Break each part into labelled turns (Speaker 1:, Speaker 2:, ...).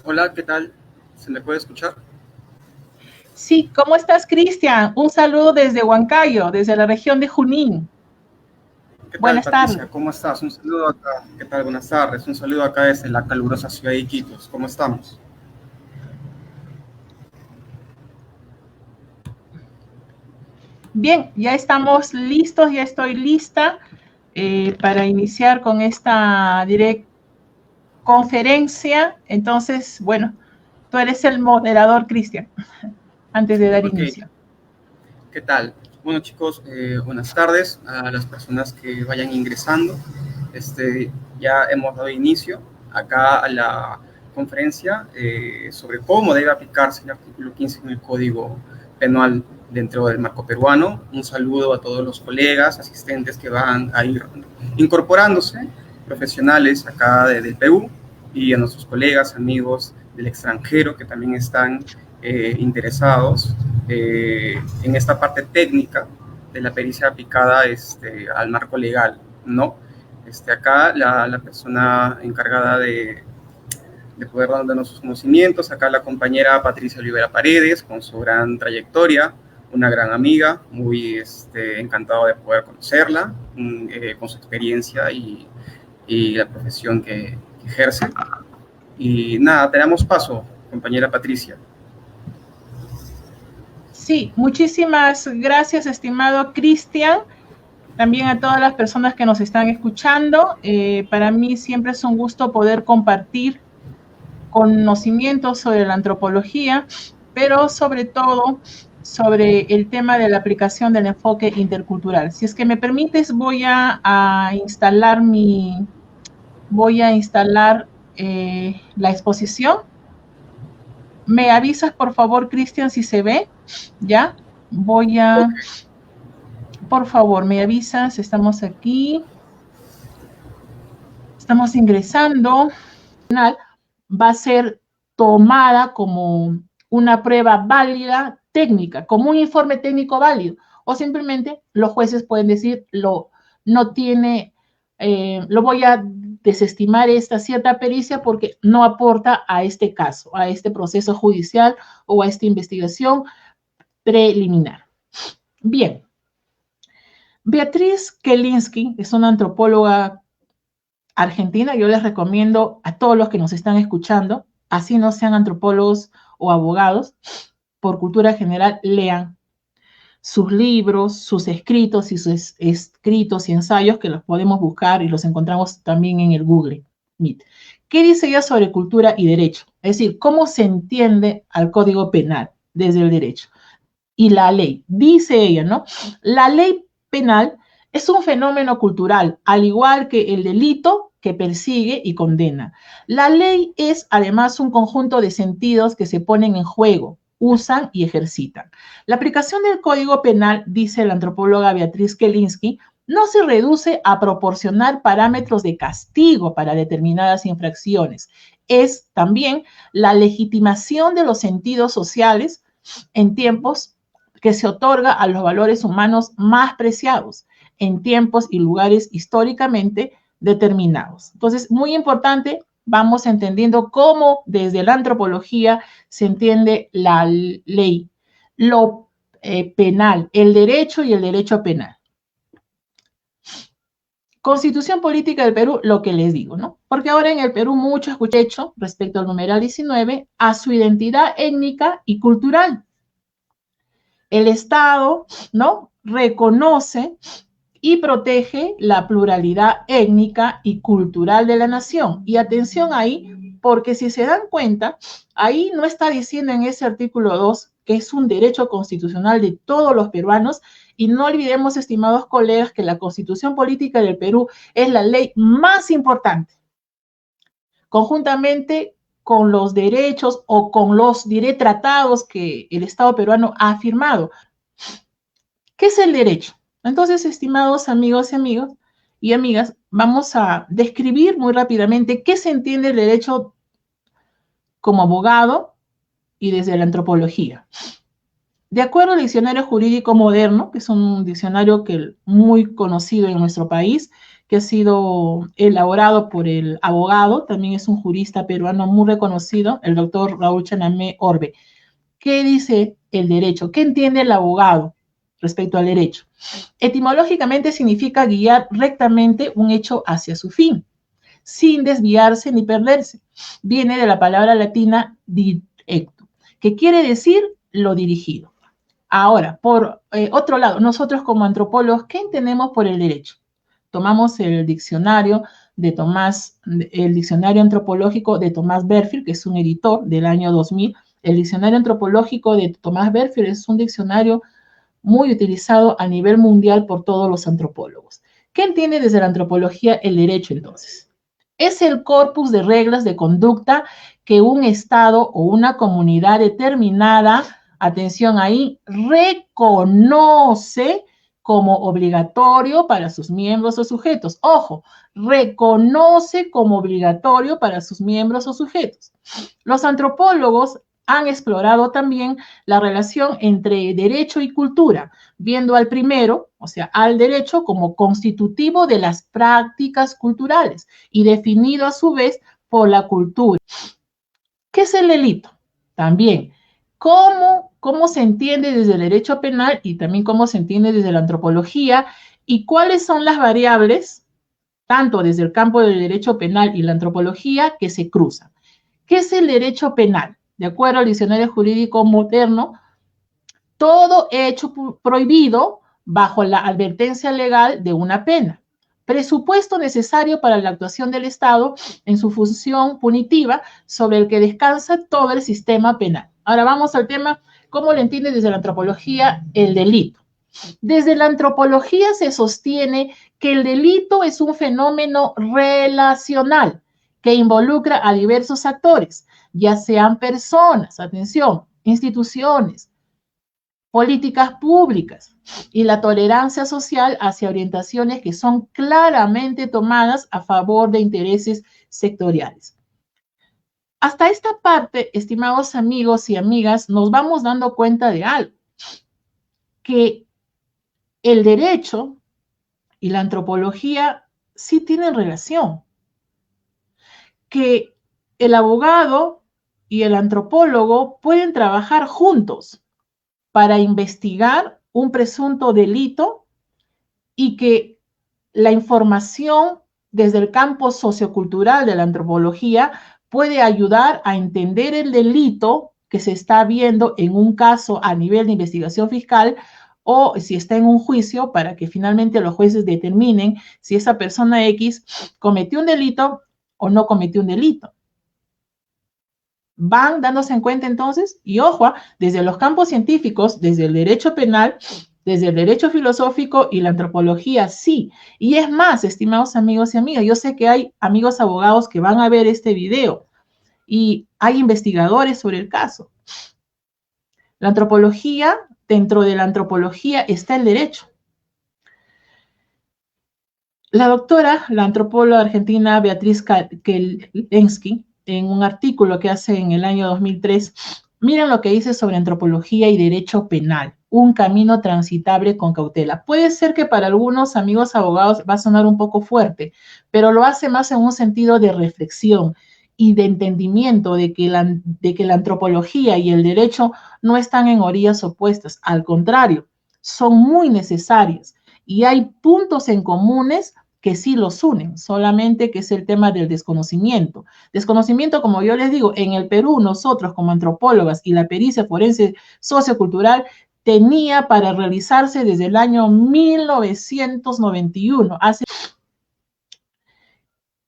Speaker 1: Hola, ¿qué tal? ¿Se me puede escuchar?
Speaker 2: Sí, ¿cómo estás, Cristian? Un saludo desde Huancayo, desde la región de Junín.
Speaker 1: ¿Qué tal,
Speaker 2: Buenas
Speaker 1: Patricia?
Speaker 2: tardes.
Speaker 1: ¿Cómo estás? Un saludo acá. ¿Qué tal? Buenas tardes. Un saludo acá desde la calurosa ciudad de Iquitos. ¿Cómo estamos?
Speaker 2: Bien, ya estamos listos, ya estoy lista para iniciar con esta direct conferencia. Entonces, bueno, tú eres el moderador, Cristian, antes de dar
Speaker 1: Ok,
Speaker 2: inicio.
Speaker 1: ¿qué tal? Bueno, chicos, buenas tardes a las personas que vayan ingresando. Ya hemos dado inicio acá a la conferencia sobre cómo debe aplicarse el artículo 15 en el Código Penal dentro del marco peruano. Un saludo a todos los colegas, asistentes que van a ir incorporándose, profesionales acá del Perú, y a nuestros colegas, amigos del extranjero que también están interesados en esta parte técnica de la pericia aplicada al marco legal, ¿no? Acá la persona encargada de poder darnos sus conocimientos, acá la compañera Patricia Olivera Paredes, con su gran trayectoria, una gran amiga, muy encantado de poder conocerla, con su experiencia y la profesión que ejerce. Y nada, te damos paso, compañera Patricia.
Speaker 2: Sí, muchísimas gracias, estimado Cristian. También a todas las personas que nos están escuchando. Para mí siempre es un gusto poder compartir conocimientos sobre la antropología, pero sobre todo sobre el tema de la aplicación del enfoque intercultural. Si es que me permites, voy a instalar la exposición. ¿Me avisas, por favor, Cristian, si se ve? ¿Ya? Voy
Speaker 1: Ok,
Speaker 2: a, por favor, me avisas, estamos aquí, estamos ingresando. Va a ser tomada como una prueba válida técnica, como un informe técnico válido, o simplemente los jueces pueden decir no tiene, lo voy a desestimar esta cierta pericia porque no aporta a este caso, a este proceso judicial o a esta investigación preliminar. Bien, Beatriz Kelinsky es una antropóloga argentina. Yo les recomiendo a todos los que nos están escuchando, así no sean antropólogos o abogados, por cultura general, lean sus libros, sus escritos y sus escritos y ensayos que los podemos buscar y los encontramos también en el Google Meet. ¿Qué dice ella sobre cultura y derecho? Es decir, cómo se entiende al Código Penal desde el derecho y la ley. Dice ella, ¿no? La ley penal es un fenómeno cultural, al igual que el delito que persigue y condena. La ley es además un conjunto de sentidos que se ponen en juego, usan y ejercitan. La aplicación del Código Penal, dice la antropóloga Beatriz Kelinsky, no se reduce a proporcionar parámetros de castigo para determinadas infracciones. Es también la legitimación de los sentidos sociales en tiempos que se otorga a los valores humanos más preciados en tiempos y lugares históricamente determinados. Entonces, muy importante, vamos entendiendo cómo desde la antropología se entiende la ley, lo penal, el derecho y el derecho penal. Constitución política del Perú, lo que les digo, ¿no? Porque ahora en el Perú mucho escuché hecho respecto al numeral 19 a su identidad étnica y cultural. El Estado, ¿no? Reconoce y protege la pluralidad étnica y cultural de la nación. Y atención ahí, porque si se dan cuenta, ahí no está diciendo en ese artículo 2 que es un derecho constitucional de todos los peruanos. Y no olvidemos, estimados colegas, que la Constitución Política del Perú es la ley más importante, conjuntamente con los derechos o con los tratados que el Estado peruano ha firmado. ¿Qué es el derecho? Entonces, estimados amigos y amigas, vamos a describir muy rápidamente qué se entiende el derecho como abogado y desde la antropología. De acuerdo al diccionario jurídico moderno, que es un diccionario muy conocido en nuestro país, que ha sido elaborado por el abogado, también es un jurista peruano muy reconocido, el doctor Raúl Chanamé Orbe. ¿Qué dice el derecho? ¿Qué entiende el abogado respecto al derecho? Etimológicamente significa guiar rectamente un hecho hacia su fin, sin desviarse ni perderse. Viene de la palabra latina directo, que quiere decir lo dirigido. Ahora, por otro lado, nosotros como antropólogos, ¿qué entendemos por el derecho? Tomamos el diccionario el diccionario antropológico de Thomas Berfield, que es un editor del año 2000. El diccionario antropológico de Thomas Berfield es un diccionario muy utilizado a nivel mundial por todos los antropólogos. ¿Qué entiende desde la antropología el derecho entonces? Es el corpus de reglas de conducta que un Estado o una comunidad determinada, atención ahí, reconoce como obligatorio para sus miembros o sujetos. Ojo, reconoce como obligatorio para sus miembros o sujetos. Los antropólogos han explorado también la relación entre derecho y cultura, viendo al primero, o sea, al derecho, como constitutivo de las prácticas culturales y definido a su vez por la cultura. ¿Qué es el delito? También, ¿cómo se entiende desde el derecho penal y también cómo se entiende desde la antropología y cuáles son las variables, tanto desde el campo del derecho penal y la antropología, que se cruzan? ¿Qué es el derecho penal? De acuerdo al diccionario jurídico moderno, todo hecho prohibido bajo la advertencia legal de una pena. Presupuesto necesario para la actuación del Estado en su función punitiva sobre el que descansa todo el sistema penal. Ahora vamos al tema, ¿cómo lo entiende desde la antropología el delito? Desde la antropología se sostiene que el delito es un fenómeno relacional que involucra a diversos actores, ya sean personas, atención, instituciones, políticas públicas y la tolerancia social hacia orientaciones que son claramente tomadas a favor de intereses sectoriales. Hasta esta parte, estimados amigos y amigas, nos vamos dando cuenta de algo, que el derecho y la antropología sí tienen relación, que el abogado y el antropólogo pueden trabajar juntos para investigar un presunto delito y que la información desde el campo sociocultural de la antropología puede ayudar a entender el delito que se está viendo en un caso a nivel de investigación fiscal o si está en un juicio para que finalmente los jueces determinen si esa persona X cometió un delito o no cometió un delito. Van dándose en cuenta entonces, y ojo, desde los campos científicos, desde el derecho penal, desde el derecho filosófico y la antropología, sí. Y es más, estimados amigos y amigas, yo sé que hay amigos abogados que van a ver este video y hay investigadores sobre el caso. La antropología, dentro de la antropología está el derecho. La doctora, la antropóloga argentina Beatriz Kelensky, en un artículo que hace en el año 2003, miren lo que dice sobre antropología y derecho penal, un camino transitable con cautela. Puede ser que para algunos amigos abogados va a sonar un poco fuerte, pero lo hace más en un sentido de reflexión y de entendimiento de que la antropología y el derecho no están en orillas opuestas, al contrario, son muy necesarios y hay puntos en comunes que sí los unen, solamente que es el tema del desconocimiento. Desconocimiento, como yo les digo, en el Perú nosotros como antropólogas y la pericia forense sociocultural tenía para realizarse desde el año 1991.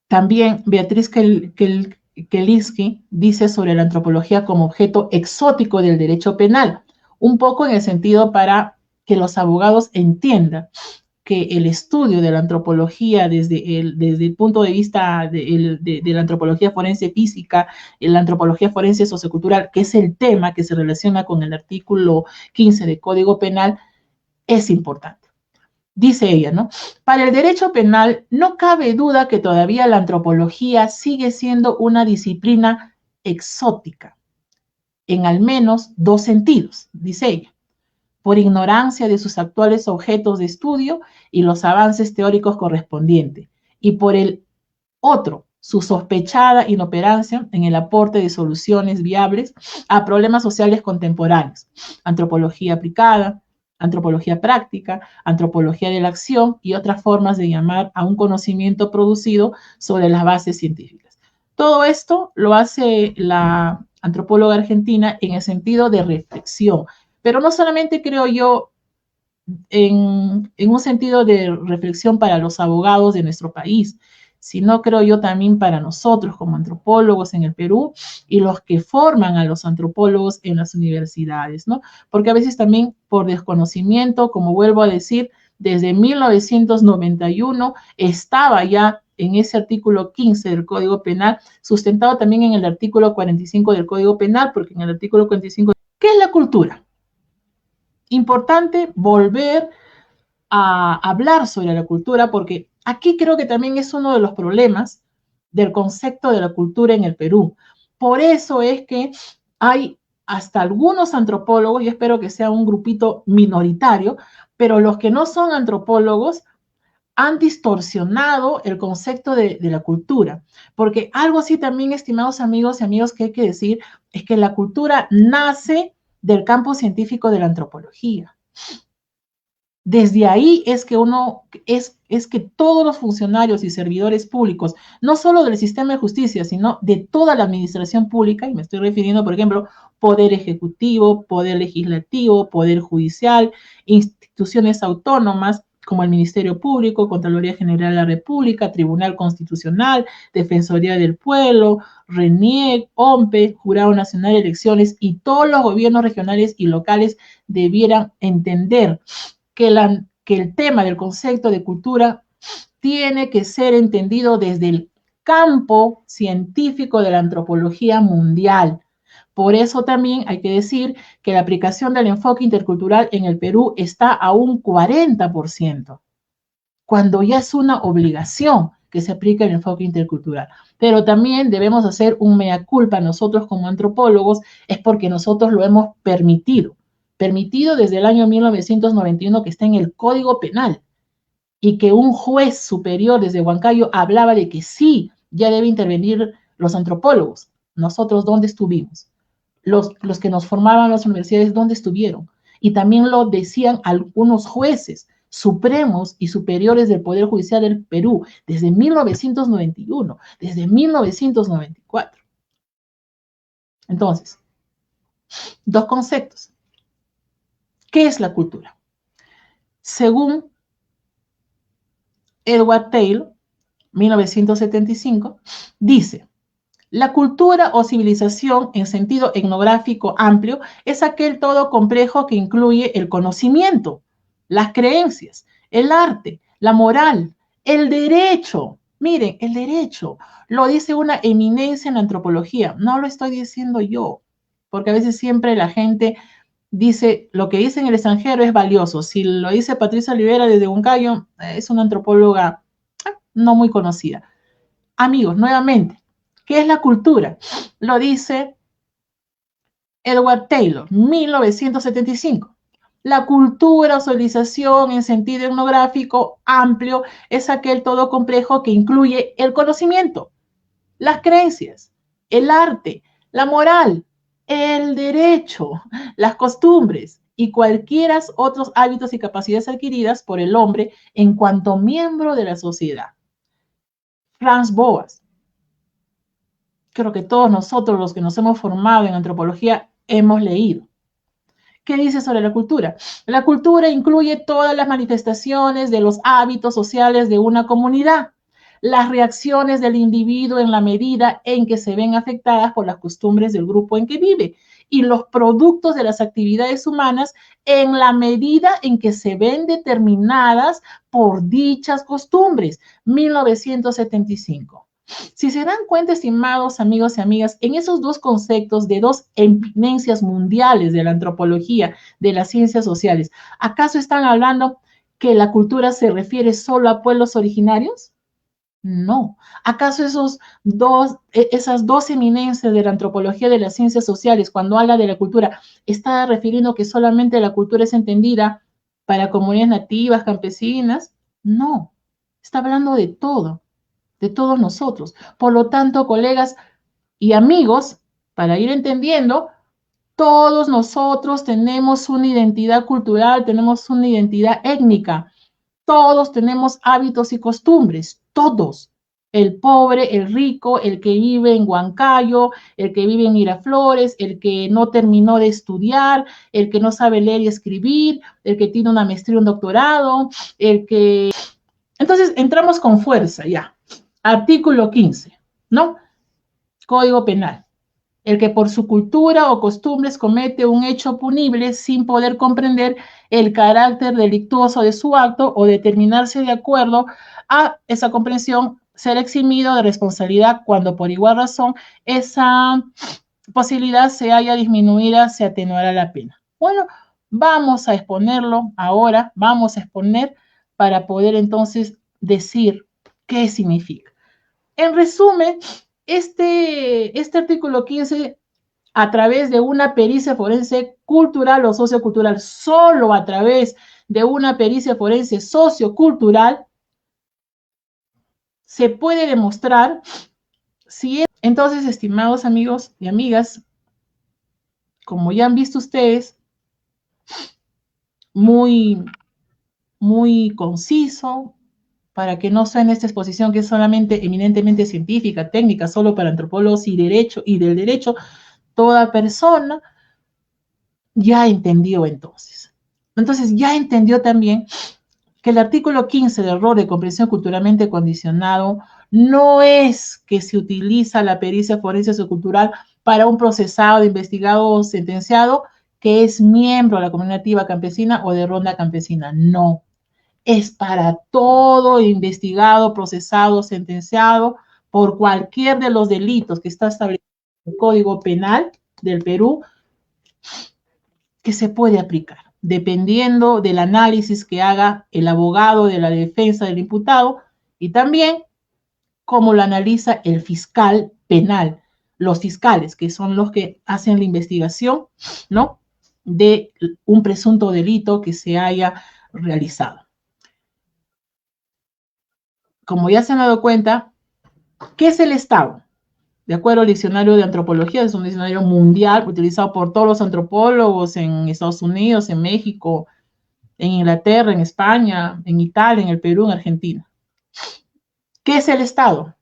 Speaker 2: También Beatriz Kelensky dice sobre la antropología como objeto exótico del derecho penal, un poco en el sentido para que los abogados entiendan que el estudio de la antropología desde el punto de vista de la antropología forense física, la antropología forense sociocultural, que es el tema que se relaciona con el artículo 15 del Código Penal, es importante. Dice ella, ¿no? Para el derecho penal no cabe duda que todavía la antropología sigue siendo una disciplina exótica, en al menos dos sentidos, dice ella. por ignorancia de sus actuales objetos de estudio y los avances teóricos correspondientes, y por el otro, su sospechada inoperancia en el aporte de soluciones viables a problemas sociales contemporáneos, antropología aplicada, antropología práctica, antropología de la acción y otras formas de llamar a un conocimiento producido sobre las bases científicas. Todo esto lo hace la antropóloga argentina en el sentido de reflexión, pero no solamente creo yo en un sentido de reflexión para los abogados de nuestro país, sino creo yo también para nosotros como antropólogos en el Perú y los que forman a los antropólogos en las universidades, ¿no? Porque a veces también por desconocimiento, como vuelvo a decir, desde 1991 estaba ya en ese artículo 15 del Código Penal, sustentado también en el artículo 45 del Código Penal, porque en el artículo 45, ¿qué es la cultura? Importante volver a hablar sobre la cultura, porque aquí creo que también es uno de los problemas del concepto de la cultura en el Perú. Por eso es que hay hasta algunos antropólogos, y espero que sea un grupito minoritario, pero los que no son antropólogos han distorsionado el concepto de la cultura. Porque algo así también, estimados amigos y amigos, que hay que decir, es que la cultura nace del campo científico de la antropología. Desde ahí es que es que todos los funcionarios y servidores públicos, no solo del sistema de justicia, sino de toda la administración pública, y me estoy refiriendo, por ejemplo, poder ejecutivo, poder legislativo, poder judicial, instituciones autónomas como el Ministerio Público, Contraloría General de la República, Tribunal Constitucional, Defensoría del Pueblo, RENIEC, OMPE, Jurado Nacional de Elecciones y todos los gobiernos regionales y locales debieran entender que el tema del concepto de cultura tiene que ser entendido desde el campo científico de la antropología mundial. Por eso también hay que decir que la aplicación del enfoque intercultural en el Perú está a un 40%, cuando ya es una obligación que se aplique el enfoque intercultural. Pero también debemos hacer un mea culpa nosotros como antropólogos, es porque nosotros lo hemos permitido desde el año 1991, que está en el Código Penal, y que un juez superior desde Huancayo hablaba de que sí, ya debe intervenir los antropólogos. Nosotros, ¿dónde estuvimos? Los que nos formaban en las universidades, ¿dónde estuvieron? Y también lo decían algunos jueces supremos y superiores del Poder Judicial del Perú desde 1991, desde 1994. Entonces, dos conceptos. ¿Qué es la cultura? Según Edward Taylor, 1975, dice, la cultura o civilización en sentido etnográfico amplio es aquel todo complejo que incluye el conocimiento, las creencias, el arte, la moral, el derecho. Miren, el derecho lo dice una eminencia en la antropología, no lo estoy diciendo yo, porque a veces siempre la gente dice, lo que dice en el extranjero es valioso. Si lo dice Patricia Olivera desde Huancayo, es una antropóloga no muy conocida. Amigos, nuevamente, ¿qué es la cultura? Lo dice Edward Taylor, 1975. La cultura o civilización en sentido etnográfico amplio es aquel todo complejo que incluye el conocimiento, las creencias, el arte, la moral, el derecho, las costumbres y cualquiera otros hábitos y capacidades adquiridas por el hombre en cuanto miembro de la sociedad. Franz Boas. Creo que todos nosotros, los que nos hemos formado en antropología, hemos leído. ¿Qué dice sobre la cultura? La cultura incluye todas las manifestaciones de los hábitos sociales de una comunidad, las reacciones del individuo en la medida en que se ven afectadas por las costumbres del grupo en que vive y los productos de las actividades humanas en la medida en que se ven determinadas por dichas costumbres. 1975. Si se dan cuenta, estimados amigos y amigas, en esos dos conceptos de dos eminencias mundiales de la antropología, de las ciencias sociales, ¿acaso están hablando que la cultura se refiere solo a pueblos originarios? No. ¿Acaso esas dos eminencias de la antropología de las ciencias sociales, cuando habla de la cultura, está refiriendo que solamente la cultura es entendida para comunidades nativas, campesinas? No. Está hablando de todo, de todos nosotros. Por lo tanto, colegas y amigos, para ir entendiendo, todos nosotros tenemos una identidad cultural, tenemos una identidad étnica. Todos tenemos hábitos y costumbres, todos. El pobre, el rico, el que vive en Huancayo, el que vive en Miraflores, el que no terminó de estudiar, el que no sabe leer y escribir, el que tiene una maestría, un doctorado, el que... Entonces, entramos con fuerza ya. Artículo 15, ¿no? Código Penal. El que por su cultura o costumbres comete un hecho punible sin poder comprender el carácter delictuoso de su acto o determinarse de acuerdo a esa comprensión, será eximido de responsabilidad cuando por igual razón esa posibilidad se haya disminuida, se atenuará la pena. Bueno, vamos a exponerlo ahora, vamos a exponer para poder entonces decir qué significa. En resumen, este artículo 15, a través de una pericia forense cultural o sociocultural, solo a través de una pericia forense sociocultural, se puede demostrar si es... Entonces, estimados amigos y amigas, como ya han visto ustedes, muy, muy conciso, para que no sea en esta exposición que es solamente eminentemente científica, técnica, solo para antropólogos y derecho, y del derecho, toda persona ya entendió entonces. Entonces ya entendió también que el artículo 15 del rol de comprensión culturalmente condicionado no es que se utiliza la pericia forense sociocultural para un procesado, investigado o sentenciado que es miembro de la comunidad nativa campesina o de ronda campesina. No. Es para todo investigado, procesado, sentenciado por cualquier de los delitos que está establecido en el Código Penal del Perú, que se puede aplicar, dependiendo del análisis que haga el abogado de la defensa del imputado y también cómo lo analiza el fiscal penal, los fiscales, que son los que hacen la investigación, ¿no?, de un presunto delito que se haya realizado. Como ya se han dado cuenta, ¿qué es el Estado? De acuerdo al diccionario de antropología, es un diccionario mundial utilizado por todos los antropólogos en Estados Unidos, en México, en Inglaterra, en España, en Italia, en el Perú, en Argentina. ¿Qué es el Estado?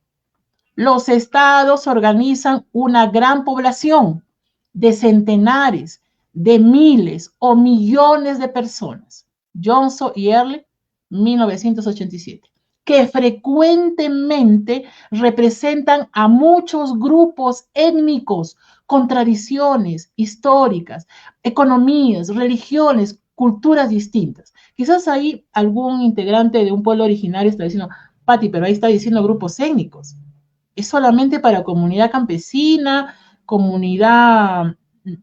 Speaker 2: Los estados organizan una gran población de centenares, de miles o millones de personas. Johnson y Earle, 1987. Que frecuentemente representan a muchos grupos étnicos con tradiciones históricas, economías, religiones, culturas distintas. Quizás ahí algún integrante de un pueblo originario está diciendo, Pati, pero ahí está diciendo grupos étnicos. Es solamente para comunidad campesina, comunidad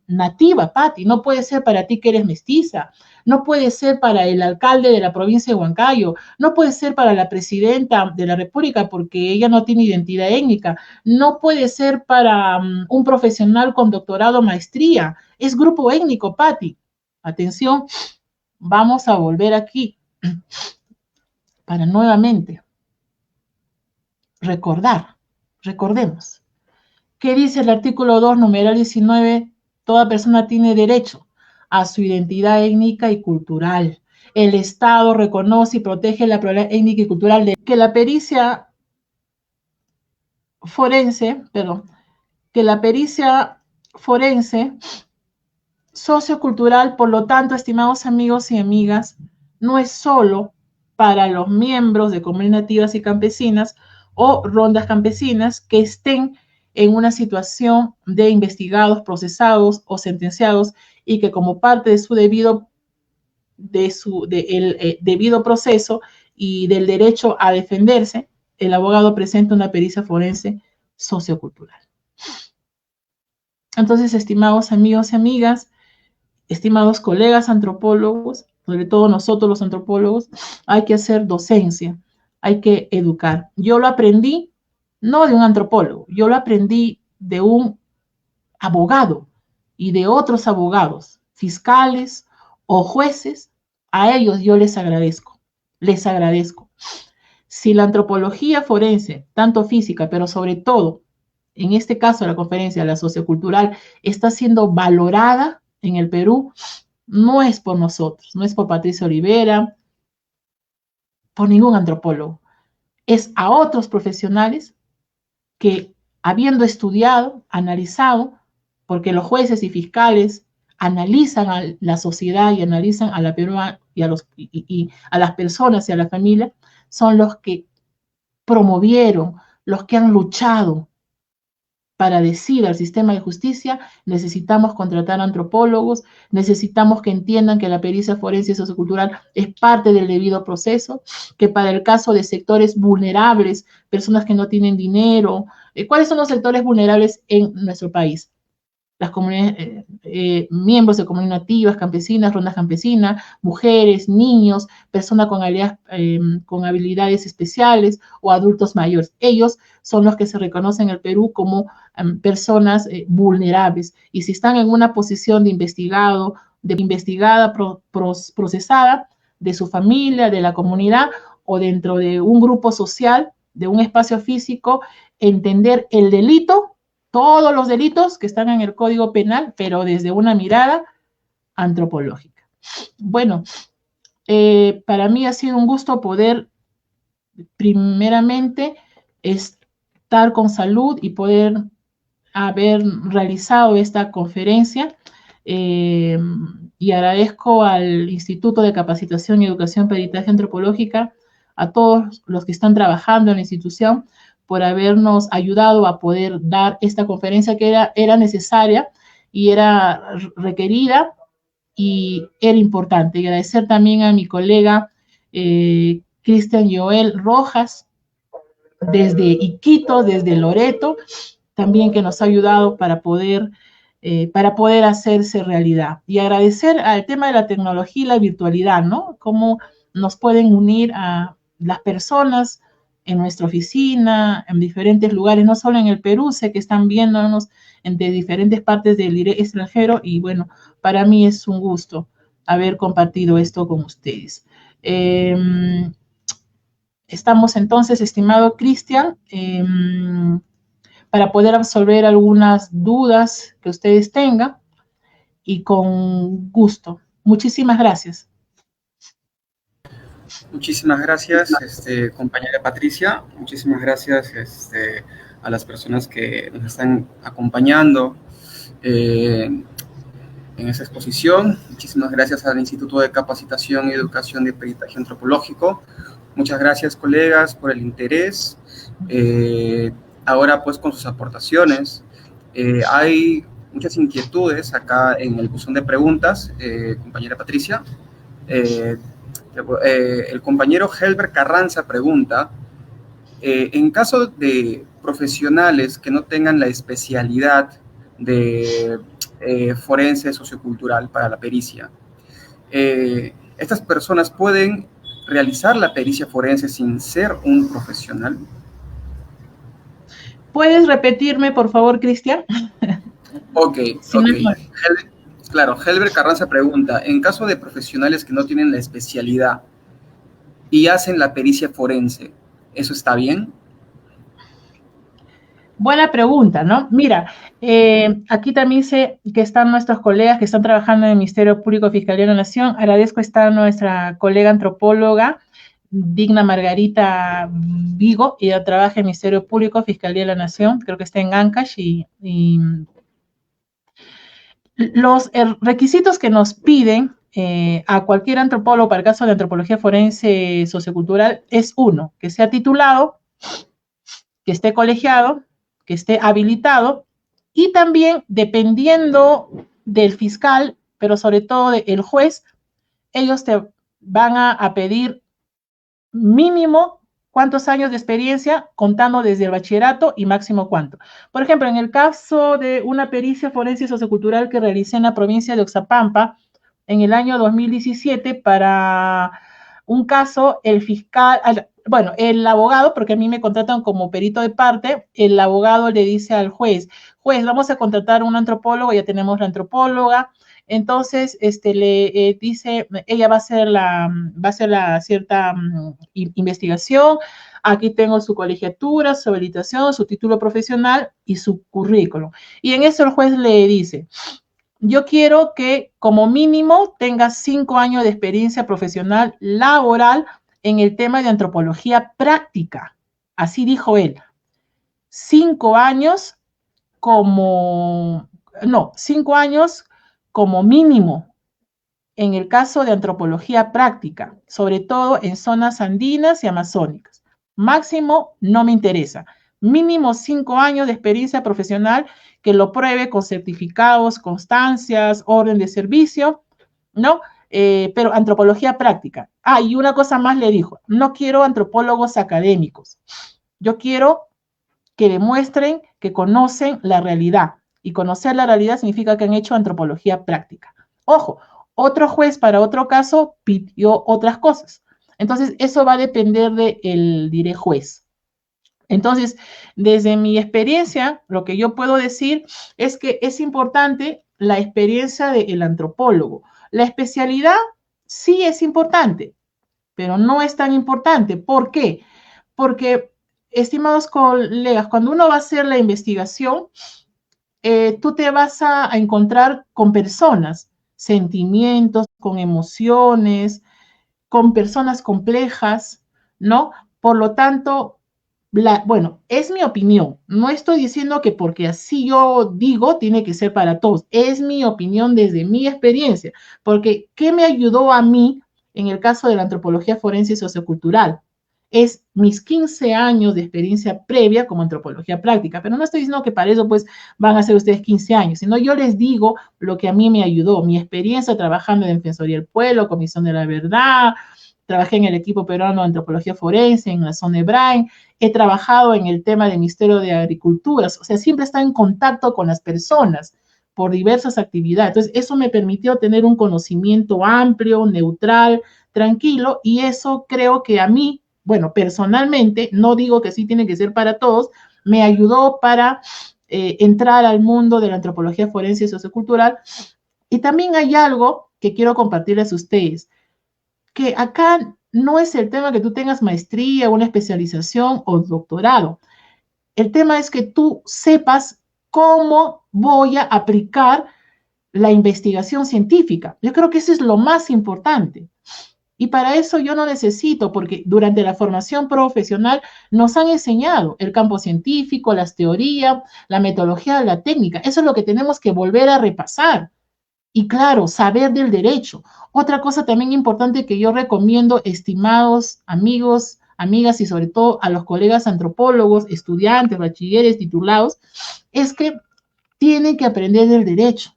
Speaker 2: nativa, Pati. No puede ser para ti que eres mestiza. No puede ser para el alcalde de la provincia de Huancayo. No puede ser para la presidenta de la República porque ella no tiene identidad étnica. No puede ser para un profesional con doctorado o maestría. Es grupo étnico, Pati. Atención, vamos a volver aquí para nuevamente recordemos. ¿Qué dice el artículo 2, numeral 19? Toda persona tiene derecho a su identidad étnica y cultural. El Estado reconoce y protege la pluralidad étnica y cultural de que la pericia forense, sociocultural, por lo tanto, estimados amigos y amigas, no es solo para los miembros de comunidades nativas y campesinas o rondas campesinas que estén en una situación de investigados, procesados o sentenciados y que como parte de su debido proceso y del derecho a defenderse, el abogado presenta una pericia forense sociocultural. Entonces, estimados amigos y amigas, estimados colegas antropólogos, sobre todo nosotros los antropólogos, hay que hacer docencia, hay que educar. Yo lo aprendí no de un antropólogo, yo lo aprendí de un abogado y de otros abogados, fiscales o jueces. A ellos yo les agradezco, les agradezco. Si la antropología forense, tanto física, pero sobre todo, en este caso la conferencia, la sociocultural, está siendo valorada en el Perú, no es por nosotros, no es por Patricia Olivera, por ningún antropólogo, es a otros profesionales que, habiendo estudiado, analizado, porque los jueces y fiscales analizan a la sociedad y analizan a la peruana y a las personas y a la familia, son los que promovieron, los que han luchado para decir al sistema de justicia: necesitamos contratar antropólogos, necesitamos que entiendan que la pericia forense y sociocultural es parte del debido proceso, que para el caso de sectores vulnerables, personas que no tienen dinero, ¿cuáles son los sectores vulnerables en nuestro país? Las comunidades, miembros de comunidades nativas, campesinas, rondas campesinas, mujeres, niños, personas con habilidades especiales o adultos mayores. Ellos son los que se reconocen en el Perú como personas vulnerables. Y si están en una posición de investigado, de investigada, procesada, de su familia, de la comunidad o dentro de un grupo social, de un espacio físico, entender el delito, todos los delitos que están en el Código Penal, pero desde una mirada antropológica. Bueno, para mí ha sido un gusto poder, primeramente, estar con salud y poder haber realizado esta conferencia. Y agradezco al Instituto de Capacitación y Educación Peritaje Antropológica, a todos los que están trabajando en la institución, por habernos ayudado a poder dar esta conferencia que era necesaria y era requerida y era importante. Y agradecer también a mi colega Cristian Joel Rojas, desde Iquito, desde Loreto, también, que nos ha ayudado para poder hacerse realidad. Y agradecer al tema de la tecnología y la virtualidad, ¿no? Cómo nos pueden unir a las personas en nuestra oficina, en diferentes lugares, no solo en el Perú, sé que están viéndonos de diferentes partes del extranjero, y bueno, para mí es un gusto haber compartido esto con ustedes. Estamos entonces, estimado Cristian, para poder absolver algunas dudas que ustedes tengan, y con gusto. Muchísimas gracias.
Speaker 1: Muchísimas gracias, compañera Patricia. Muchísimas gracias a las personas que nos están acompañando en esta exposición. Muchísimas gracias al Instituto de Capacitación y Educación de Peritaje Antropológico. Muchas gracias, colegas, por el interés. Ahora, pues, con sus aportaciones. Hay muchas inquietudes acá en el buzón de preguntas, compañera Patricia. El compañero Helber Carranza pregunta, en caso de profesionales que no tengan la especialidad de forense sociocultural para la pericia, ¿estas personas pueden realizar la pericia forense sin ser un profesional?
Speaker 2: ¿Puedes repetirme, por favor, Cristian?
Speaker 1: Ok. Claro, Helber Carranza pregunta, en caso de profesionales que no tienen la especialidad y hacen la pericia forense, ¿eso está bien?
Speaker 2: Buena pregunta, ¿no? Mira, aquí también sé que están nuestros colegas que están trabajando en el Ministerio Público Fiscalía de la Nación. Agradezco estar nuestra colega antropóloga, Digna Margarita Vigo. Ella trabaja en el Ministerio Público Fiscalía de la Nación, creo que está en Ancash, y los requisitos que nos piden a cualquier antropólogo para el caso de antropología forense sociocultural es: uno, que sea titulado, que esté colegiado, que esté habilitado, y también, dependiendo del fiscal, pero sobre todo del juez, ellos te van a pedir mínimo cuántos años de experiencia, contando desde el bachillerato, y máximo cuánto. Por ejemplo, en el caso de una pericia forense sociocultural que realicé en la provincia de Oxapampa en el año 2017, para un caso, el fiscal, bueno, el abogado, porque a mí me contratan como perito de parte, el abogado le dice al juez, juez, vamos a contratar a un antropólogo, ya tenemos la antropóloga, entonces le dice, ella va a hacer la cierta investigación, aquí tengo su colegiatura, su habilitación, su título profesional y su currículum. Y en eso el juez le dice, yo quiero que como mínimo tengas 5 años de experiencia profesional laboral en el tema de antropología práctica. Así dijo él. 5 años como, no, 5 años como mínimo en el caso de antropología práctica, sobre todo en zonas andinas y amazónicas. Máximo no me interesa. Mínimo 5 años de experiencia profesional que lo pruebe con certificados, constancias, orden de servicio, ¿no? Pero antropología práctica. Ah, y una cosa más le dijo, no quiero antropólogos académicos. Yo quiero que demuestren que conocen la realidad. Y conocer la realidad significa que han hecho antropología práctica. Ojo, otro juez para otro caso pidió otras cosas. Entonces, eso va a depender del, diré, juez. Entonces, desde mi experiencia, lo que yo puedo decir es que es importante la experiencia del antropólogo. La especialidad sí es importante, pero no es tan importante. ¿Por qué? Porque, estimados colegas, cuando uno va a hacer la investigación, tú te vas a encontrar con personas, sentimientos, con emociones, con personas complejas, ¿no? Por lo tanto, bueno, es mi opinión. No estoy diciendo que porque así yo digo, tiene que ser para todos. Es mi opinión desde mi experiencia. Porque, ¿qué me ayudó a mí en el caso de la antropología forense y sociocultural? Es mis 15 años de experiencia previa como antropología práctica. Pero no estoy diciendo que para eso pues van a ser ustedes 15 años, sino yo les digo lo que a mí me ayudó, mi experiencia trabajando en Defensoría del Pueblo, Comisión de la Verdad, trabajé en el equipo peruano de antropología forense, en la zona Ebrain, he trabajado en el tema del Ministerio de Agricultura, o sea, siempre está en contacto con las personas por diversas actividades. Entonces, eso me permitió tener un conocimiento amplio, neutral, tranquilo, y eso creo que a mí, bueno, personalmente, no digo que sí tiene que ser para todos, me ayudó para entrar al mundo de la antropología forense y sociocultural. Y también hay algo que quiero compartirles a ustedes, que acá no es el tema que tú tengas maestría, una especialización o doctorado. El tema es que tú sepas cómo voy a aplicar la investigación científica. Yo creo que eso es lo más importante. Y para eso yo no necesito, porque durante la formación profesional nos han enseñado el campo científico, las teorías, la metodología, la técnica. Eso es lo que tenemos que volver a repasar. Y claro, saber del derecho. Otra cosa también importante que yo recomiendo, estimados amigos, amigas y sobre todo a los colegas antropólogos, estudiantes, bachilleres, titulados, es que tienen que aprender del derecho.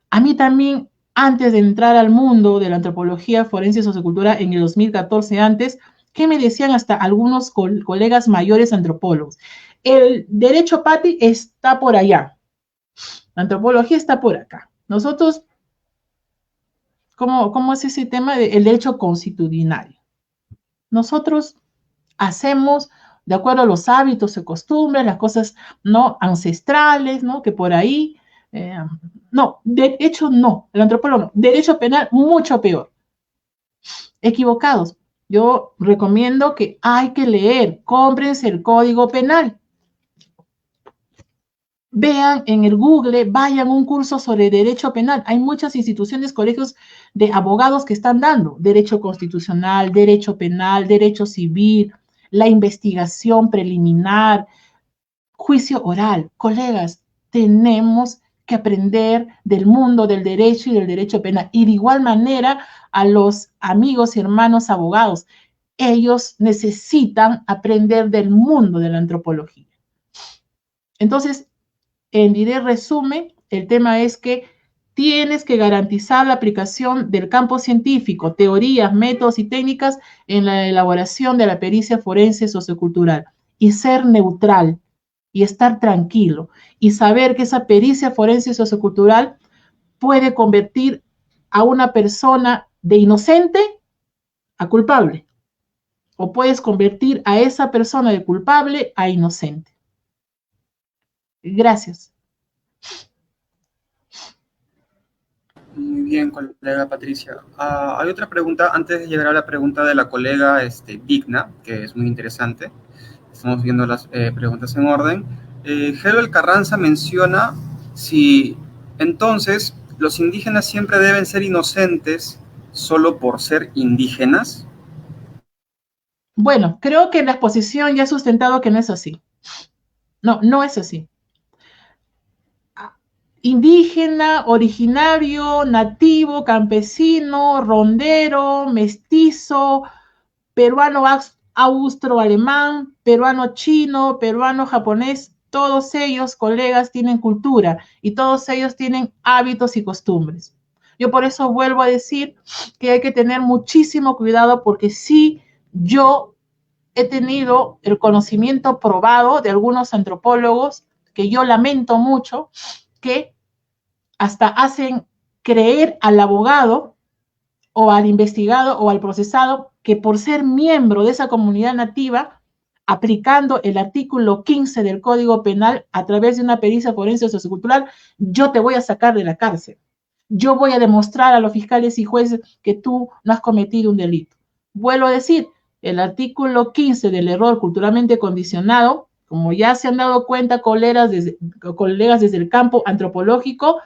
Speaker 2: A mí también, antes de entrar al mundo de la antropología forense y sociocultura en el 2014 antes, ¿qué me decían hasta algunos colegas mayores antropólogos? El derecho Pati está por allá, la antropología está por acá. Nosotros, ¿cómo es ese tema del derecho constitucional? Nosotros hacemos de acuerdo a los hábitos y costumbres, las cosas no ancestrales, ¿no? Que por ahí, no, de hecho no, el antropólogo no, derecho penal mucho peor. Equivocados. Yo recomiendo que hay que leer, cómprense el Código Penal. Vean en el Google, vayan a un curso sobre derecho penal. Hay muchas instituciones, colegios de abogados que están dando derecho constitucional, derecho penal, derecho civil, la investigación preliminar, juicio oral. Colegas, tenemos que aprender del mundo del derecho y del derecho penal. Y de igual manera a los amigos y hermanos abogados, ellos necesitan aprender del mundo de la antropología. Entonces, en diré resumen, el tema es que tienes que garantizar la aplicación del campo científico, teorías, métodos y técnicas en la elaboración de la pericia forense sociocultural y ser neutral y estar tranquilo y saber que esa pericia forense sociocultural puede convertir a una persona de inocente a culpable. o puedes convertir a esa persona de culpable a inocente. Gracias.
Speaker 1: Muy bien, colega Patricia. Hay otra pregunta, antes de llegar a la pregunta de la colega Digna, que es muy interesante. Estamos viendo las preguntas en orden. Helol Carranza menciona si entonces los indígenas siempre deben ser inocentes solo por ser indígenas.
Speaker 2: Bueno, creo que la exposición ya ha sustentado que no es así. No, no es así. Indígena, originario, nativo, campesino, rondero, mestizo, peruano austro-alemán, peruano chino, peruano japonés, todos ellos, colegas, tienen cultura y todos ellos tienen hábitos y costumbres. Yo por eso vuelvo a decir que hay que tener muchísimo cuidado porque sí, yo he tenido el conocimiento probado de algunos antropólogos que yo lamento mucho que hasta hacen creer al abogado o al investigado o al procesado que por ser miembro de esa comunidad nativa, aplicando el artículo 15 del Código Penal a través de una pericia forense o sociocultural, yo te voy a sacar de la cárcel. Yo voy a demostrar a los fiscales y jueces que tú no has cometido un delito. Vuelvo a decir, el artículo 15 del error culturalmente condicionado, como ya se han dado cuenta colegas desde el campo antropológico,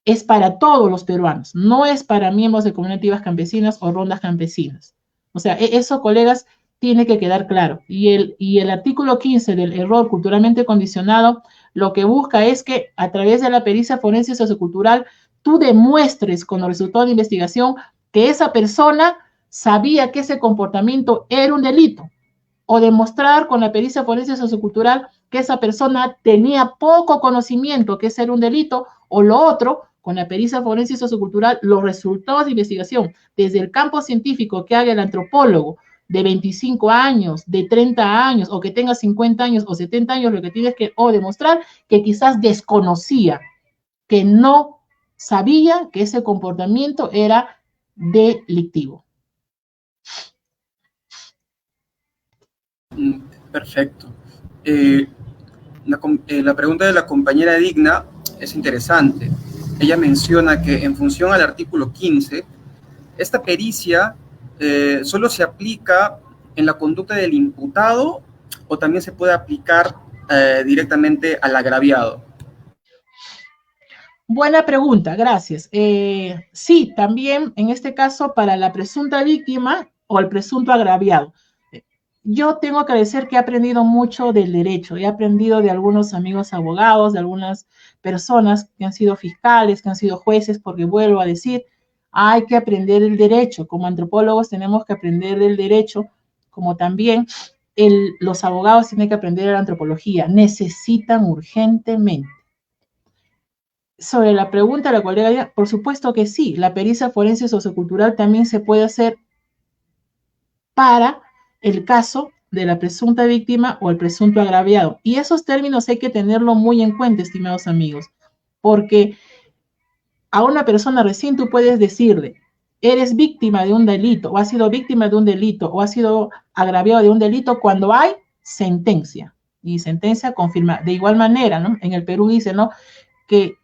Speaker 2: es para todos los peruanos, no es para miembros de comunidades campesinas o rondas campesinas. O sea, eso, colegas, tiene que quedar claro. Y el artículo 15 del error culturalmente condicionado lo que busca es que a través de la pericia forense sociocultural tú demuestres con los resultados de investigación que esa persona sabía que ese comportamiento era un delito, o demostrar con la pericia forense sociocultural que esa persona tenía poco conocimiento que ese era un delito, o lo otro, con la pericia forense sociocultural, los resultados de investigación desde el campo científico que haga el antropólogo de 25 años, de 30 años, o que tenga 50 años o 70 años, lo que tienes que o demostrar que quizás desconocía, que no sabía que ese comportamiento era delictivo.
Speaker 1: Perfecto. La pregunta de la compañera Digna es interesante. Ella menciona que en función al artículo 15, esta pericia solo se aplica en la conducta del imputado o también se puede aplicar directamente al agraviado.
Speaker 2: Buena pregunta, gracias. Sí, también en este caso para la presunta víctima o el presunto agraviado. Yo tengo que decir que he aprendido mucho del derecho, he aprendido de algunos amigos abogados, de algunas personas que han sido fiscales, que han sido jueces, porque vuelvo a decir, hay que aprender el derecho. Como antropólogos tenemos que aprender del derecho, como también los abogados tienen que aprender la antropología. Necesitan urgentemente. Sobre la pregunta de la colega, por supuesto que sí, la pericia forense sociocultural también se puede hacer para el caso de la presunta víctima o el presunto agraviado. Y esos términos hay que tenerlo muy en cuenta, estimados amigos, porque a una persona recién tú puedes decirle, eres víctima de un delito, o has sido víctima de un delito, o has sido agraviado de un delito cuando hay sentencia. Y sentencia confirma. De igual manera, ¿no? En el Perú dice, ¿no?, que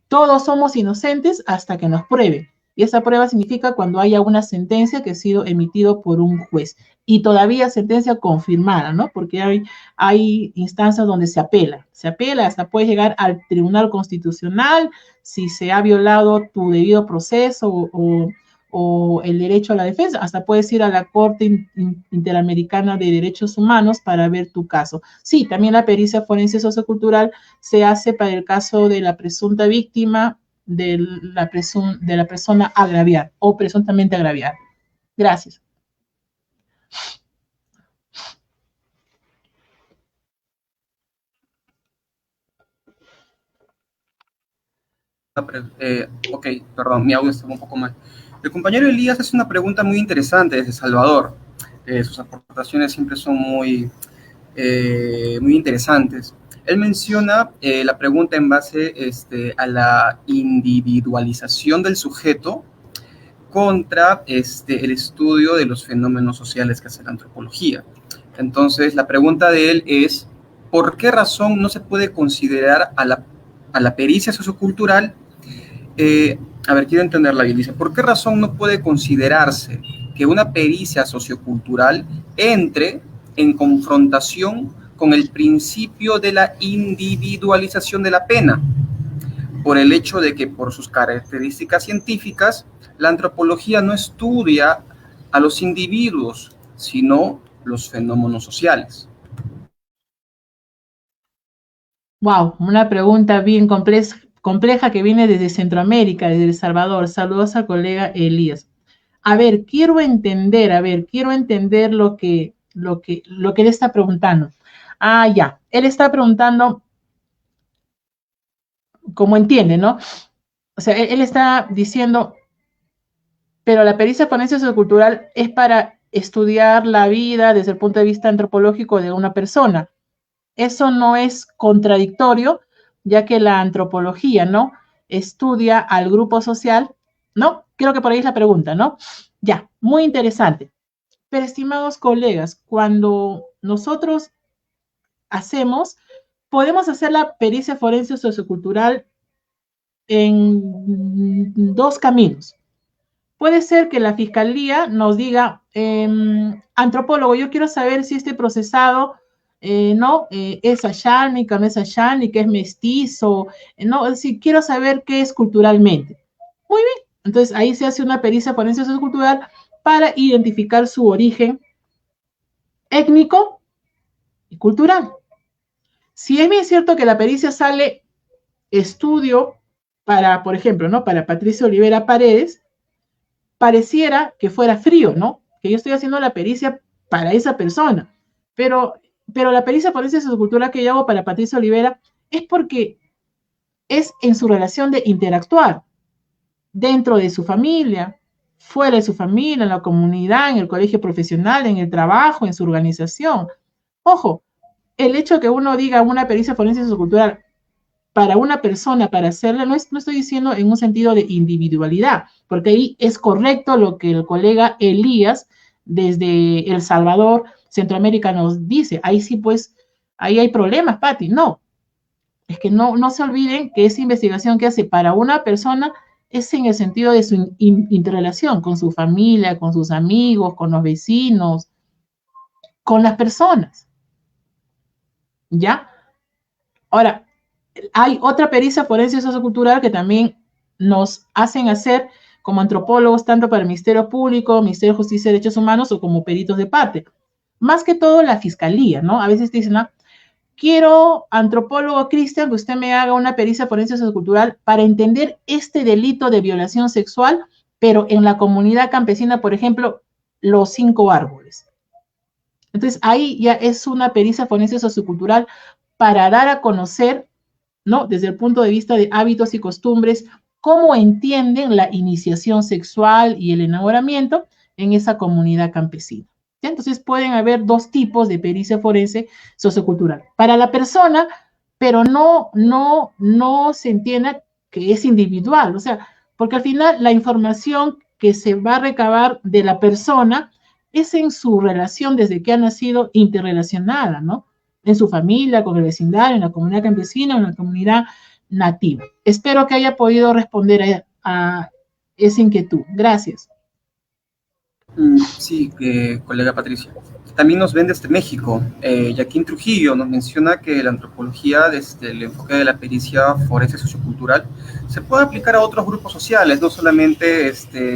Speaker 2: todos somos inocentes hasta que nos prueben. Y esa prueba significa cuando haya una sentencia que ha sido emitido por un juez. Y todavía sentencia confirmada, ¿no? Porque hay instancias donde se apela. Se apela hasta puede llegar al Tribunal Constitucional si se ha violado tu debido proceso o el derecho a la defensa, hasta puedes ir a la Corte Interamericana de Derechos Humanos para ver tu caso. Sí, también la pericia forense sociocultural se hace para el caso de la presunta víctima de la persona agraviada o presuntamente agraviada. Gracias.
Speaker 1: Ok, perdón, mi audio estaba un poco mal. El compañero Elías hace una pregunta muy interesante desde Salvador. Sus aportaciones siempre son muy interesantes. Él menciona la pregunta en base a la individualización del sujeto. contra el estudio de los fenómenos sociales que hace la antropología. Entonces, la pregunta de él es, ¿por qué razón no se puede considerar a la pericia sociocultural? A ver, quiero entenderla bien. Dice, ¿por qué razón no puede considerarse que una pericia sociocultural entre en confrontación con el principio de la individualización de la pena? Por el hecho de que, por sus características científicas, la antropología no estudia a los individuos, sino los fenómenos sociales.
Speaker 2: Wow, una pregunta bien compleja que viene desde Centroamérica, desde El Salvador. Saludos al colega Elías. A ver, quiero entender lo que él está preguntando. Ah, ya, él está preguntando, como entiende, ¿no? O sea, él está diciendo, pero la pericia forense sociocultural es para estudiar la vida desde el punto de vista antropológico de una persona. Eso no es contradictorio, ya que la antropología, ¿no? Estudia al grupo social, ¿no? Creo que por ahí es la pregunta, ¿no? Ya, muy interesante. Pero, estimados colegas, cuando nosotros podemos hacer la pericia forense sociocultural en dos caminos. Puede ser que la fiscalía nos diga, antropólogo, yo quiero saber si este procesado no es ayánica, no es ayánica, es mestizo, no, es decir, quiero saber qué es culturalmente. Muy bien, entonces ahí se hace una pericia forense sociocultural para identificar su origen étnico y cultural. Si es bien cierto que la pericia sale estudio para, por ejemplo, ¿no? Para Patricia Olivera Paredes, pareciera que fuera frío, ¿no? Que yo estoy haciendo la pericia para esa persona. Pero la pericia forense sociocultural que yo hago para Patricia Olivera es porque es en su relación de interactuar dentro de su familia, fuera de su familia, en la comunidad, en el colegio profesional, en el trabajo, en su organización. Ojo, el hecho de que uno diga una pericia forense sociocultural para una persona, para hacerla, no estoy diciendo en un sentido de individualidad, porque ahí es correcto lo que el colega Elías desde El Salvador, Centroamérica, nos dice. Ahí sí, pues, ahí hay problemas, Pati. No, es que no se olviden que esa investigación que hace para una persona es en el sentido de su interrelación con su familia, con sus amigos, con los vecinos, con las personas. ¿Ya? Ahora, hay otra pericia forense sociocultural que también nos hacen hacer como antropólogos, tanto para el Ministerio Público, Ministerio de Justicia y Derechos Humanos o como peritos de parte. Más que todo la fiscalía, ¿no? A veces te dicen, ¿no? Quiero, antropólogo Cristian, que usted me haga una pericia forense sociocultural para entender este delito de violación sexual, pero en la comunidad campesina, por ejemplo, los 5 árboles. Entonces, ahí ya es una pericia forense sociocultural para dar a conocer, ¿no? Desde el punto de vista de hábitos y costumbres, cómo entienden la iniciación sexual y el enamoramiento en esa comunidad campesina. ¿Sí? Entonces pueden haber 2 tipos de pericia forense sociocultural. Para la persona, pero no se entienda que es individual, o sea, porque al final la información que se va a recabar de la persona es en su relación desde que ha nacido interrelacionada, ¿no? En su familia, con el vecindario, en la comunidad campesina, en la comunidad nativa. Espero que haya podido responder a esa inquietud. Gracias.
Speaker 1: Sí, colega Patricia. También nos ven desde México. Joaquín Trujillo nos menciona que la antropología, desde el enfoque de la pericia forense sociocultural, se puede aplicar a otros grupos sociales, no solamente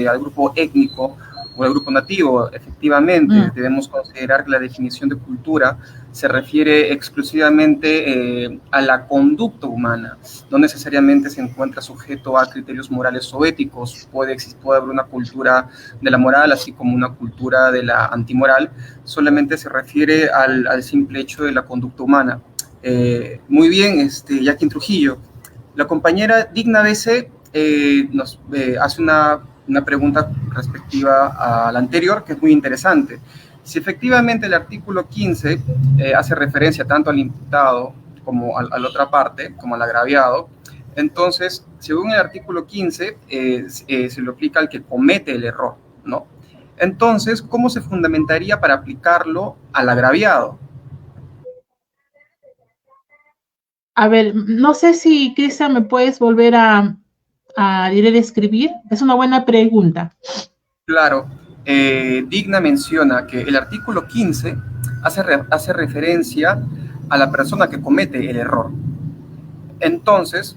Speaker 1: al grupo étnico o al grupo nativo. Efectivamente, debemos considerar que la definición de cultura se refiere exclusivamente a la conducta humana, no necesariamente se encuentra sujeto a criterios morales o éticos. Puede haber una cultura de la moral, así como una cultura de la antimoral, solamente se refiere al simple hecho de la conducta humana. Muy bien, Joaquín Trujillo. La compañera Digna BC nos hace una pregunta respectiva a la anterior, que es muy interesante. Si efectivamente el artículo 15 hace referencia tanto al imputado como a la otra parte, como al agraviado, Entonces, según el artículo 15, se lo aplica al que comete el error, ¿no? Entonces, ¿cómo se fundamentaría para aplicarlo al agraviado?
Speaker 2: A ver, no sé si, Cristian, me puedes volver a diré escribir. Es una buena pregunta.
Speaker 1: Claro, Digna menciona que el artículo 15 hace referencia a la persona que comete el error. Entonces,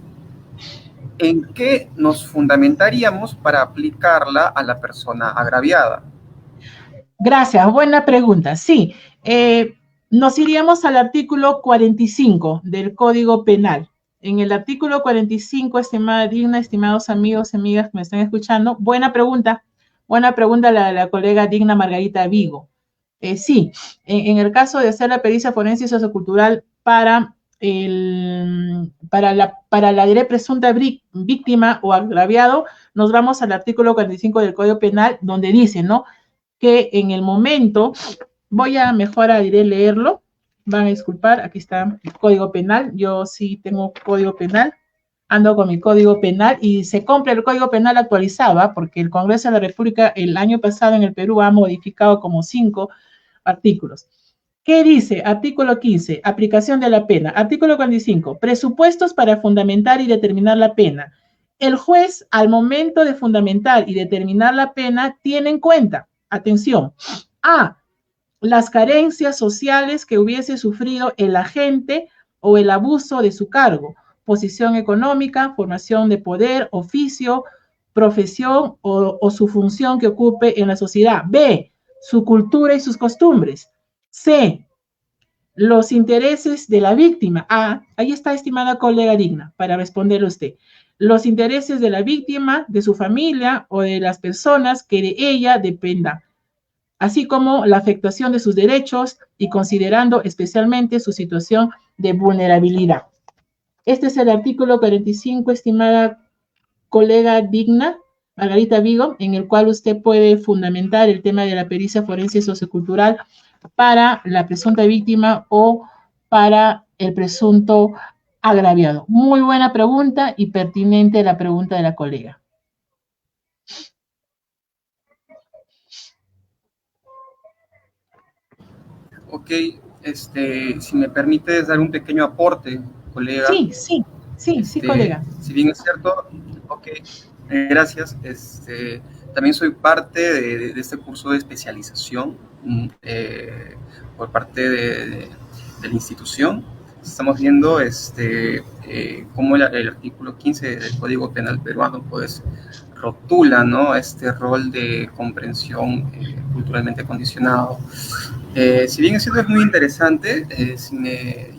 Speaker 1: ¿en qué nos fundamentaríamos para aplicarla a la persona agraviada?
Speaker 2: Gracias, buena pregunta. Sí, nos iríamos al artículo 45 del Código Penal. En el artículo 45, estimada Digna, estimados amigos y amigas que me están escuchando, buena pregunta la colega Digna Margarita Vigo. Sí, en el caso de hacer la pericia forense y sociocultural para la diré presunta víctima o agraviado, nos vamos al artículo 45 del Código Penal, donde dice, ¿no?, que en el momento, voy a mejor a diré leerlo, van a disculpar, aquí está el Código Penal, yo sí tengo Código Penal, ando con mi Código Penal y se cumple el Código Penal actualizado, porque el Congreso de la República el año pasado en el Perú ha modificado como 5 artículos. ¿Qué dice? Artículo 15, aplicación de la pena. Artículo 45, presupuestos para fundamentar y determinar la pena. El juez, al momento de fundamentar y determinar la pena, tiene en cuenta, atención, A, las carencias sociales que hubiese sufrido el agente o el abuso de su cargo, posición económica, formación de poder, oficio, profesión o su función que ocupe en la sociedad. B, su cultura y sus costumbres. C, los intereses de la víctima. Ahí está, estimada colega Digna, para responderle a usted. Los intereses de la víctima, de su familia o de las personas que de ella dependan, así como la afectación de sus derechos y considerando especialmente su situación de vulnerabilidad. Este es el artículo 45, estimada colega Digna, Margarita Vigo, en el cual usted puede fundamentar el tema de la pericia forense sociocultural para la presunta víctima o para el presunto agraviado. Muy buena pregunta y pertinente la pregunta de la colega.
Speaker 1: Ok, si me permites dar un pequeño aporte, colega.
Speaker 2: Sí, colega.
Speaker 1: Si bien es cierto, ok, gracias. También soy parte de este curso de especialización por parte de la institución. Estamos viendo cómo el artículo 15 del Código Penal peruano pues rotula, ¿no?, este rol de comprensión culturalmente condicionado. Si bien es cierto, es muy interesante,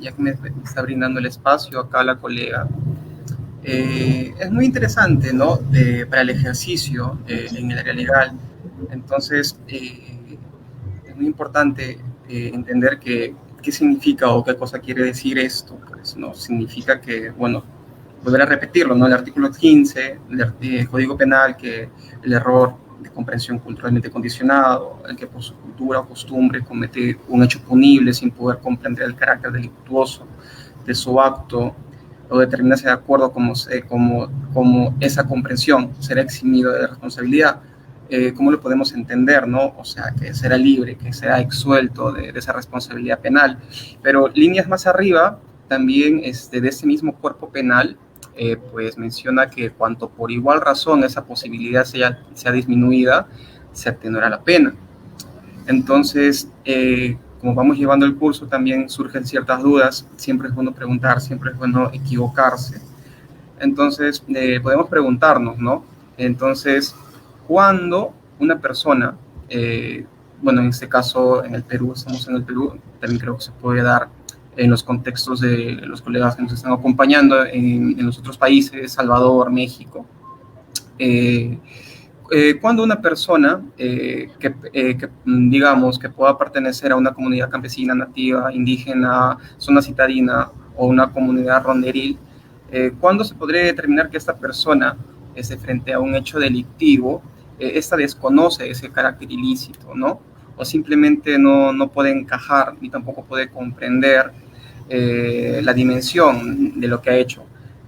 Speaker 1: ya que me está brindando el espacio acá la colega, es muy interesante, ¿no?, para el ejercicio en el área legal. Entonces, es muy importante entender qué significa o qué cosa quiere decir esto. Pues, ¿no? Significa que, bueno, volver a repetirlo, ¿no?, el artículo 15 del Código Penal, que el error de comprensión culturalmente condicionado, el que por su cultura o costumbre comete un hecho punible sin poder comprender el carácter delictuoso de su acto o determinarse de acuerdo como esa comprensión será eximido de responsabilidad. ¿Cómo lo podemos entender, no? O sea, que será libre, que será exsuelto de esa responsabilidad penal. Pero líneas más arriba, también de ese mismo cuerpo penal, pues menciona que cuanto por igual razón esa posibilidad sea disminuida, se atenuará la pena. Entonces, como vamos llevando el curso, también surgen ciertas dudas. Siempre es bueno preguntar, siempre es bueno equivocarse. Entonces, podemos preguntarnos, ¿no? Entonces, ¿cuándo una persona, bueno, en este caso en el Perú, estamos en el Perú, también creo que se puede dar en los contextos de los colegas que nos están acompañando en los otros países, Salvador, México, cuando una persona que digamos que pueda pertenecer a una comunidad campesina, nativa, indígena, zona citadina o una comunidad ronderil, ¿cuándo se podría determinar que esta persona frente a un hecho delictivo, esta desconoce ese carácter ilícito, ¿no? O simplemente no puede encajar ni tampoco puede comprender la dimensión de lo que ha hecho?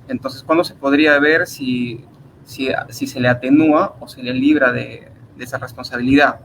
Speaker 1: Entonces, ¿cuándo se podría ver si se le atenúa o se le libra de esa responsabilidad?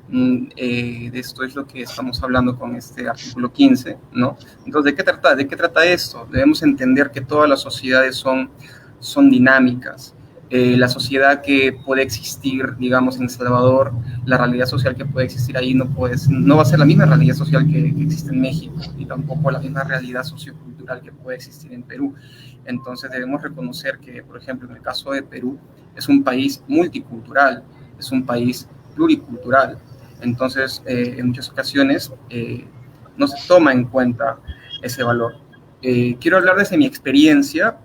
Speaker 1: De esto es lo que estamos hablando con este artículo 15, ¿no? Entonces, ¿de qué trata? ¿De qué trata esto? Debemos entender que todas las sociedades son dinámicas. La sociedad que puede existir, digamos, en El Salvador, la realidad social que puede existir ahí no va a ser la misma realidad social que existe en México, y tampoco la misma realidad sociocultural que puede existir en Perú. Entonces debemos reconocer que, por ejemplo, en el caso de Perú, es un país multicultural, es un país pluricultural. Entonces, en muchas ocasiones no se toma en cuenta ese valor. Quiero hablar desde mi experiencia.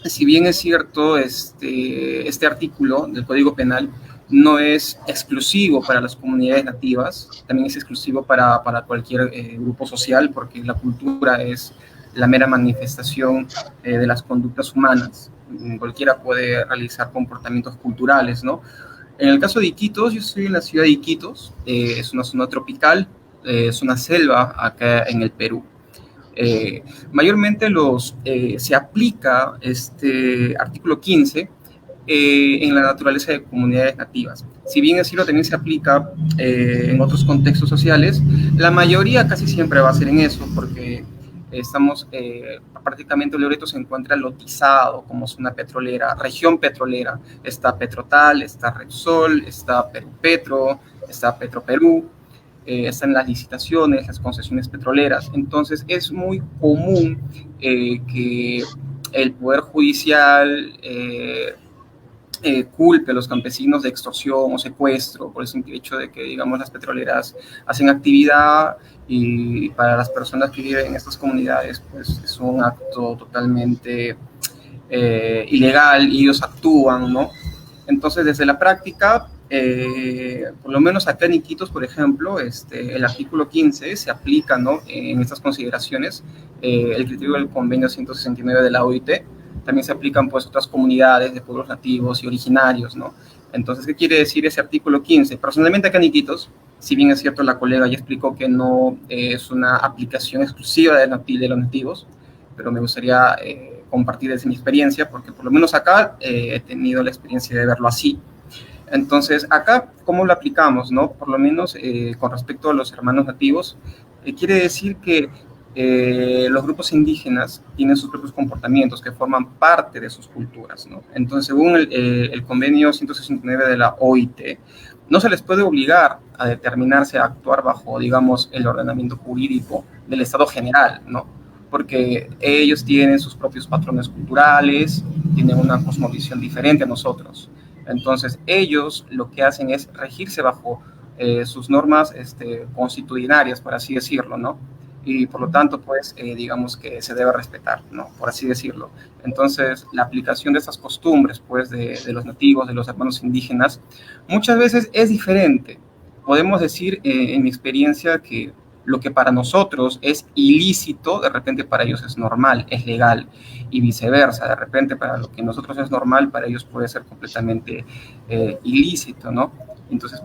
Speaker 1: Si bien es cierto, este artículo del Código Penal no es exclusivo para las comunidades nativas, también es exclusivo para cualquier grupo social, porque la cultura es la mera manifestación de las conductas humanas. Cualquiera puede realizar comportamientos culturales, ¿no? En el caso de Iquitos, yo estoy en la ciudad de Iquitos, es una zona tropical, es una selva acá en el Perú. Mayormente se aplica este artículo 15 en la naturaleza de comunidades nativas. Si bien es cierto, también se aplica en otros contextos sociales, la mayoría casi siempre va a ser en eso, porque prácticamente Loreto se encuentra lotizado como zona petrolera, región petrolera. Está Petrotal, está Repsol, está Perú Petro, está Petroperú, están las licitaciones, las concesiones petroleras. Entonces es muy común que el Poder Judicial culpe a los campesinos de extorsión o secuestro por el simple hecho de que, digamos, las petroleras hacen actividad, y para las personas que viven en estas comunidades, pues es un acto totalmente ilegal, y ellos actúan, ¿no? Entonces, desde la práctica, por lo menos acá en Iquitos, por ejemplo, el artículo 15 se aplica, ¿no?, en estas consideraciones, el criterio del convenio 169 de la OIT. También se aplican, pues, otras comunidades de pueblos nativos y originarios, ¿no? Entonces, ¿qué quiere decir ese artículo 15? Personalmente acá en Iquitos, si bien es cierto, la colega ya explicó que no es una aplicación exclusiva de los nativos, pero me gustaría compartir desde mi experiencia, porque por lo menos acá he tenido la experiencia de verlo así. Entonces, acá, ¿cómo lo aplicamos, no? Por lo menos con respecto a los hermanos nativos, quiere decir que los grupos indígenas tienen sus propios comportamientos que forman parte de sus culturas, ¿no? Entonces, según el convenio 169 de la OIT, no se les puede obligar a determinarse a actuar bajo, digamos, el ordenamiento jurídico del Estado general, ¿no? Porque ellos tienen sus propios patrones culturales, tienen una cosmovisión diferente a nosotros. Entonces, ellos lo que hacen es regirse bajo sus normas constitucionarias, por así decirlo, ¿no? Y por lo tanto, pues, digamos que se debe respetar, ¿no?, por así decirlo. Entonces, la aplicación de estas costumbres, pues, de los nativos, de los hermanos indígenas, muchas veces es diferente. Podemos decir, en mi experiencia, que lo que para nosotros es ilícito, de repente para ellos es normal, es legal, y viceversa. De repente, para lo que nosotros es normal, para ellos puede ser completamente ilícito, ¿no? Entonces,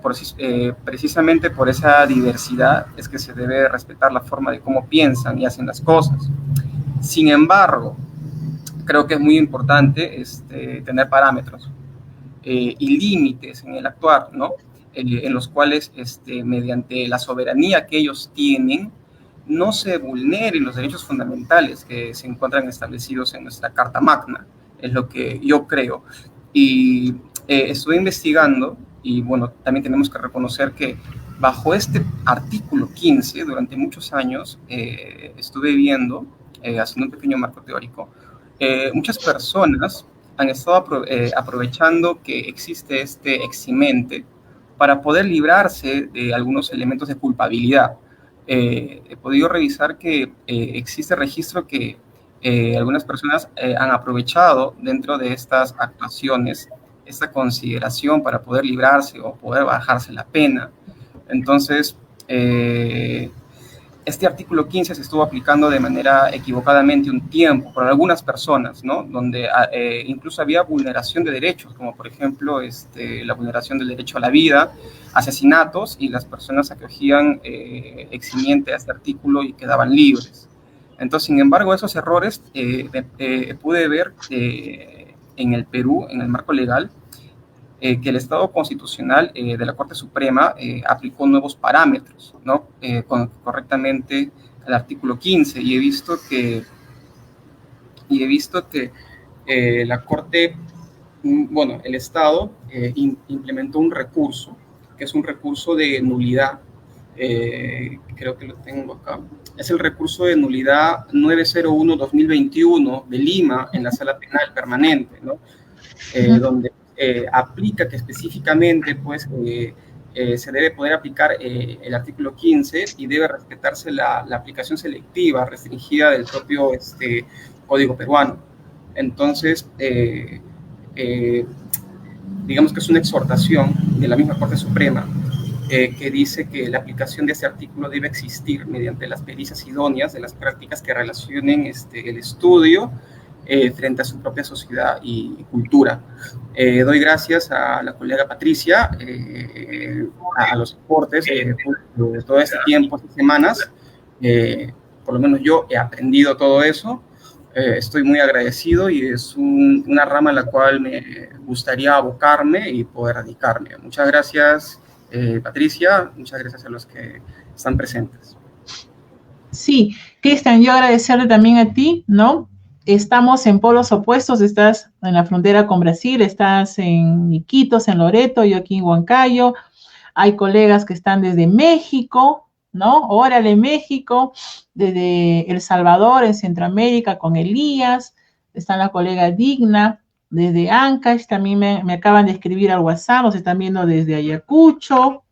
Speaker 1: precisamente por esa diversidad es que se debe respetar la forma de cómo piensan y hacen las cosas. Sin embargo, creo que es muy importante tener parámetros y límites en el actuar, ¿no? En los cuales, mediante la soberanía que ellos tienen, no se vulneren los derechos fundamentales que se encuentran establecidos en nuestra Carta Magna, es lo que yo creo. Y estuve investigando, y bueno, también tenemos que reconocer que bajo este artículo 15, durante muchos años, estuve viendo, haciendo un pequeño marco teórico, muchas personas han estado aprovechando que existe este eximente para poder librarse de algunos elementos de culpabilidad. He podido revisar que existe registro que algunas personas han aprovechado dentro de estas actuaciones esta consideración para poder librarse o poder bajarse la pena. Entonces, este artículo 15 se estuvo aplicando de manera equivocadamente un tiempo por algunas personas, ¿no?, donde incluso había vulneración de derechos, como por ejemplo la vulneración del derecho a la vida, asesinatos, y las personas acogían eximiente a este artículo y quedaban libres. Entonces, sin embargo, esos errores pude ver en el Perú, en el marco legal, que el Estado Constitucional de la Corte Suprema aplicó nuevos parámetros, ¿no? Correctamente al artículo 15, y he visto que la Corte, bueno, el Estado implementó un recurso, que es un recurso de nulidad, creo que lo tengo acá, es el recurso de nulidad 901-2021 de Lima en la Sala Penal Permanente, ¿no? Donde aplica que específicamente, pues, se debe poder aplicar el artículo 15 y debe respetarse la aplicación selectiva restringida del propio Código peruano. Entonces, digamos que es una exhortación de la misma Corte Suprema que dice que la aplicación de este artículo debe existir mediante las pericias idóneas de las prácticas que relacionen el estudio frente a su propia sociedad y cultura. Doy gracias a la colega Patricia, a los aportes de todo este tiempo, estas semanas. Por lo menos yo he aprendido todo eso. Estoy muy agradecido y es una rama a la cual me gustaría abocarme y poder dedicarme. Muchas gracias, Patricia. Muchas gracias a los que están presentes.
Speaker 2: Sí, Cristian, yo agradecerle también a ti, ¿no? Estamos en polos opuestos, estás en la frontera con Brasil, estás en Iquitos, en Loreto, yo aquí en Huancayo, hay colegas que están desde México, ¿no? Órale, México, desde El Salvador, en Centroamérica, con Elías, está la colega Digna, desde Ancash, también me acaban de escribir al WhatsApp, nos están viendo desde Ayacucho,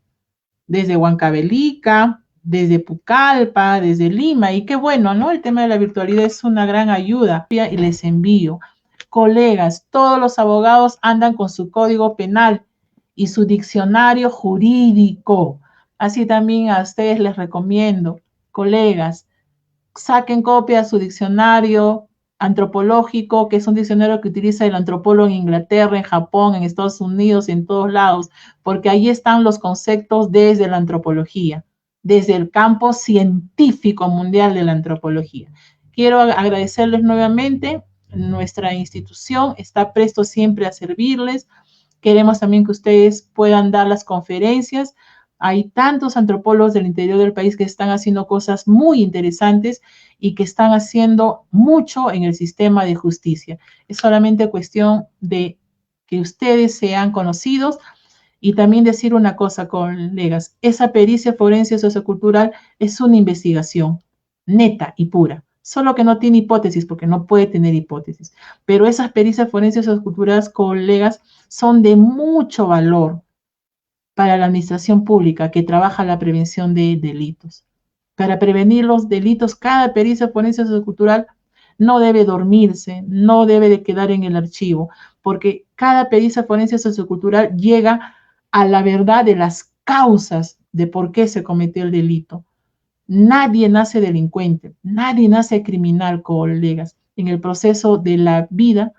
Speaker 2: desde Huancavelica, desde Pucallpa, desde Lima, y qué bueno, ¿no? El tema de la virtualidad es una gran ayuda, y les envío. Colegas, todos los abogados andan con su código penal y su diccionario jurídico. Así también a ustedes les recomiendo, colegas, saquen copia de su diccionario antropológico, que es un diccionario que utiliza el antropólogo en Inglaterra, en Japón, en Estados Unidos, en todos lados, porque ahí están los conceptos desde la antropología, desde el campo científico mundial de la antropología. Quiero agradecerles nuevamente. Nuestra institución está presto siempre a servirles. Queremos también que ustedes puedan dar las conferencias. Hay tantos antropólogos del interior del país que están haciendo cosas muy interesantes y que están haciendo mucho en el sistema de justicia. Es solamente cuestión de que ustedes sean conocidos. Y también decir una cosa, colegas, esa pericia forense sociocultural es una investigación neta y pura, solo que no tiene hipótesis, porque no puede tener hipótesis. Pero esas pericias forenses socioculturales, colegas, son de mucho valor para la administración pública que trabaja la prevención de delitos. Para prevenir los delitos, cada pericia forense sociocultural no debe dormirse, no debe de quedar en el archivo, porque cada pericia forense sociocultural llega a la verdad de las causas de por qué se cometió el delito. Nadie nace delincuente, nadie nace criminal, colegas. En el proceso de la vida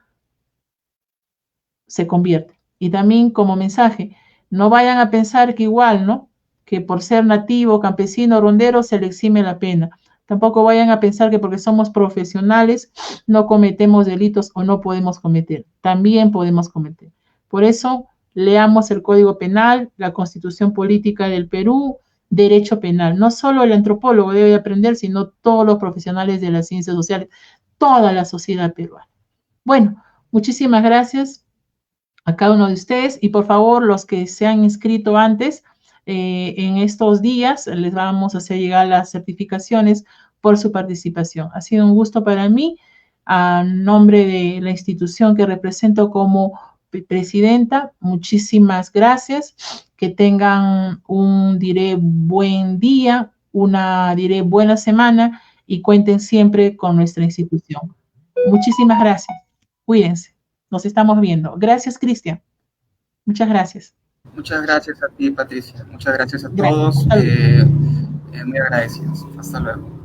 Speaker 2: se convierte. Y también como mensaje, no vayan a pensar que igual, ¿no? Que por ser nativo, campesino, rondero, se le exime la pena. Tampoco vayan a pensar que porque somos profesionales no cometemos delitos o no podemos cometer. También podemos cometer. Por eso, leamos el Código Penal, la Constitución Política del Perú, Derecho Penal. No solo el antropólogo debe aprender, sino todos los profesionales de las ciencias sociales, toda la sociedad peruana. Bueno, muchísimas gracias a cada uno de ustedes y por favor los que se han inscrito antes, en estos días les vamos a hacer llegar las certificaciones por su participación. Ha sido un gusto para mí, a nombre de la institución que represento como presidenta, muchísimas gracias, que tengan un, diré, buen día, una, diré, buena semana y cuenten siempre con nuestra institución. Muchísimas gracias, cuídense. Nos estamos viendo. Gracias, Cristian. Muchas gracias.
Speaker 1: Muchas gracias a ti, Patricia. Muchas gracias a todos. Muy agradecidos. Hasta luego.